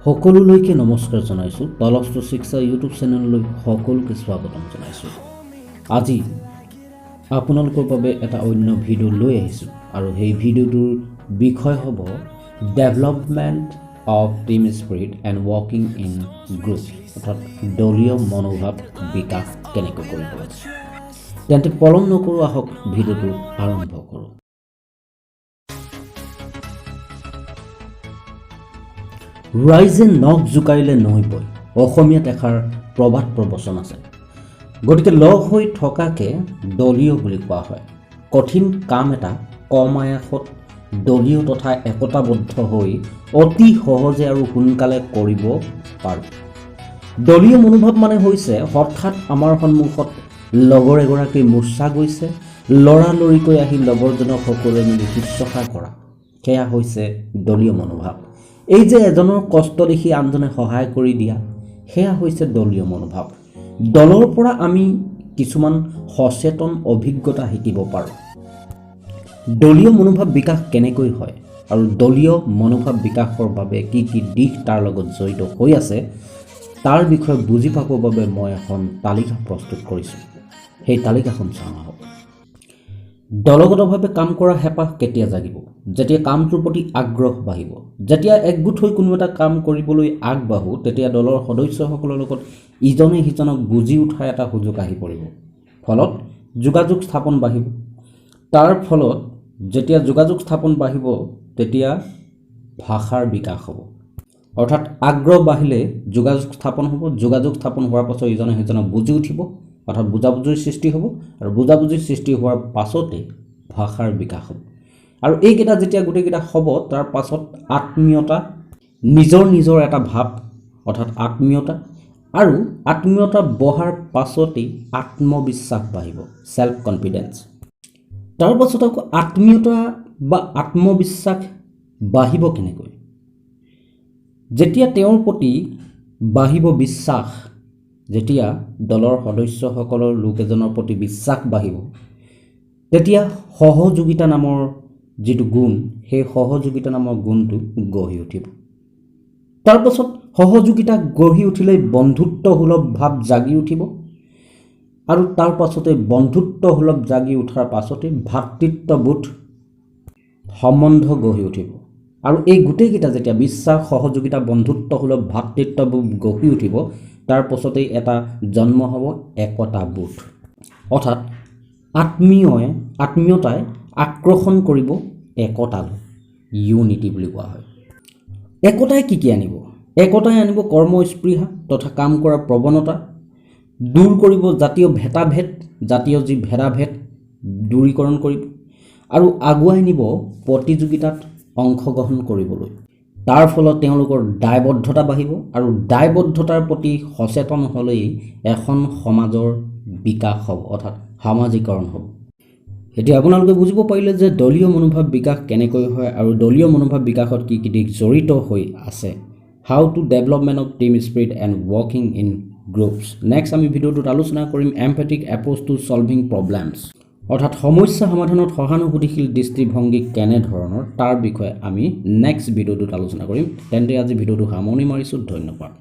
সকলোলৈকে নমস্কাৰ জনাইছো। তালাস্তা শিক্ষা ইউটিউব চেনেললৈ সকলোকে স্বাগতম জনাইছো। আজি আপোনালোকৰ বাবে এটা অন্য ভিডিও লৈ আহিছো আৰু এই ভিডিওটোৰ বিষয় হ'ব development of team spirit and working in group, অৰ্থাৎ দলীয় মনোভাৱ বিকাশ কেনেকৈ কৰিব লাগে। তেন্তে পলম নকৰো, আহক ভিডিওটো আৰম্ভ কৰোঁ। ৰাইজে নখ জোকাৰিলে নৈ বয়, অসমীয়াত এষাৰ প্ৰবাদ প্ৰবচন আছে। গতিকে লগ হৈ থকাকে দলীয় বুলি কোৱা হয়। কঠিন কাম এটা কম আয়াসত দলীয় তথা একতাবদ্ধ হৈ অতি সহজে আৰু সোনকালে কৰিব পাৰোঁ। দলীয় মনোভাৱ মানে হৈছে হঠাৎ আমাৰ সন্মুখত লগৰ এগৰাকী মূৰ্ছা গৈছে, লৰালৰিকৈ আহি লগৰজনক সকলোৱে মিলি শুশ্ৰূষা কৰা, সেয়া হৈছে দলীয় মনোভাৱ। এই যে এজনৰ কষ্ট দেখি আনজনে সহায় কৰি দিয়া, সেয়া হৈছে দলীয় মনোভাৱ। দলৰ পৰা আমি কিছুমান সচেতন অভিজ্ঞতা শিকিব পাৰোঁ। দলীয় মনোভাৱ বিকাশ কেনেকৈ হয় আৰু দলীয় মনোভাৱ বিকাশৰ বাবে কি কি দিশ তাৰ লগত জড়িত হৈ আছে, তাৰ বিষয়ে বুজি পাবৰ বাবে মই এখন তালিকা প্ৰস্তুত কৰিছোঁ। সেই তালিকাখন চাওঁ আহক। দলগতভাৱে কাম কৰা হেঁপাহ কেতিয়া জাগিব? যেতিয়া কামটোৰ প্ৰতি আগ্ৰহ বাঢ়িব। যেতিয়া একগোট হৈ কোনো এটা কাম কৰিবলৈ আগবাঢ়োঁ, তেতিয়া দলৰ সদস্যসকলৰ লগত ইজনে সিজনক বুজি উঠাৰ এটা সুযোগ আহি পৰিব। ফলত যোগাযোগ স্থাপন বাঢ়িব। তাৰ ফলত যেতিয়া যোগাযোগ স্থাপন বাঢ়িব, তেতিয়া ভাষাৰ বিকাশ হ'ব। অৰ্থাৎ আগ্ৰহ বাঢ়িলে যোগাযোগ স্থাপন হ'ব। যোগাযোগ স্থাপন হোৱাৰ পাছত ইজনে সিজনক বুজি উঠিব, অৰ্থাৎ বুজাবুজিৰ সৃষ্টি হ'ব। আৰু বুজাবুজিৰ সৃষ্টি হোৱাৰ পাছতে ভাষাৰ বিকাশ হ'ব। আৰু এইকেইটা যেতিয়া গোটেইকেইটা হ'ব, তাৰ পাছত আত্মীয়তা, নিজৰ এটা ভাৱ, অৰ্থাৎ আত্মীয়তা, আৰু আত্মীয়তা বঢ়াৰ পাছতেই আত্মবিশ্বাস বাঢ়িব, ছেল্ফ কনফিডেন্স। তাৰ পাছত আকৌ আত্মীয়তা বা আত্মবিশ্বাস বাঢ়িব কেনেকৈ? যেতিয়া তেওঁৰ প্ৰতি বাঢ়িব বিশ্বাস, যেতিয়া দলৰ সদস্যসকলৰ লোক এজনৰ প্ৰতি বিশ্বাস বাঢ়িব, তেতিয়া সহযোগিতা নামৰ যিটো গুণ, সেই সহযোগিতা নামৰ গুণটো গঢ়ি উঠিব। তাৰপাছত সহযোগিতা গঢ়ি উঠিলেই বন্ধুত্বসুলভ ভাৱ জাগি উঠিব। আৰু তাৰ পাছতে বন্ধুত্বসুলভ জাগি উঠাৰ পাছতে ভাতৃত্ববোধ সম্বন্ধ গঢ়ি উঠিব। আৰু এই গোটেইকেইটা যেতিয়া বিশ্বাস, সহযোগিতা, বন্ধুত্বসুলভ ভাতৃত্ববোধ গঢ়ি উঠিব, তাৰ পাছতেই এটা জন্ম হ'ব একতাবোধ। অৰ্থাৎ আত্মীয়তাই আকৰ্ষণ কৰিব একতালৈ, ইউনিটি বুলি কোৱা হয়। একতাই কি কি আনিব? একতাই আনিব কৰ্মস্পৃহা তথা কাম কৰাৰ প্ৰৱণতা, দূৰ কৰিব জাতীয় ভেদাভেদ, জাতীয় যি ভেদাভেদ দূৰীকৰণ কৰিব, আৰু আগুৱাই নিব প্ৰতিযোগিতাত অংশগ্ৰহণ কৰিবলৈ। তাৰ ফলত তেওঁলোকৰ দায়বদ্ধতা বাঢ়িব, আৰু দায়বদ্ধতাৰ প্ৰতি সচেতন হ'লেই এখন সমাজৰ বিকাশ হ'ব, অৰ্থাৎ সামাজিকৰণ হ'ব। এতিয়া আপোনালোকে বুজিব পাৰিলে যে দলীয় মনোভাৱ বিকাশ কেনেকৈ হয় আৰু দলীয় মনোভাৱ বিকাশত কি কি দিশ জড়িত হৈ আছে। How to development of team spirit and working in groups. Next আমি ভিডিঅ'টোত আলোচনা কৰিম এম্পেথিক এপ্ৰ'চ টু ছলভিং প্ৰব্লেমছ, অৰ্থাৎ সমস্যা সমাধানত সহানুভূতিশীল দৃষ্টিভংগী কেনেধৰণৰ, তাৰ বিষয়ে আমি নেক্সট ভিডিঅ'টোত আলোচনা কৰিম। তেন্তে আজি ভিডিঅ'টো সামৰণি মাৰিছোঁ। ধন্যবাদ।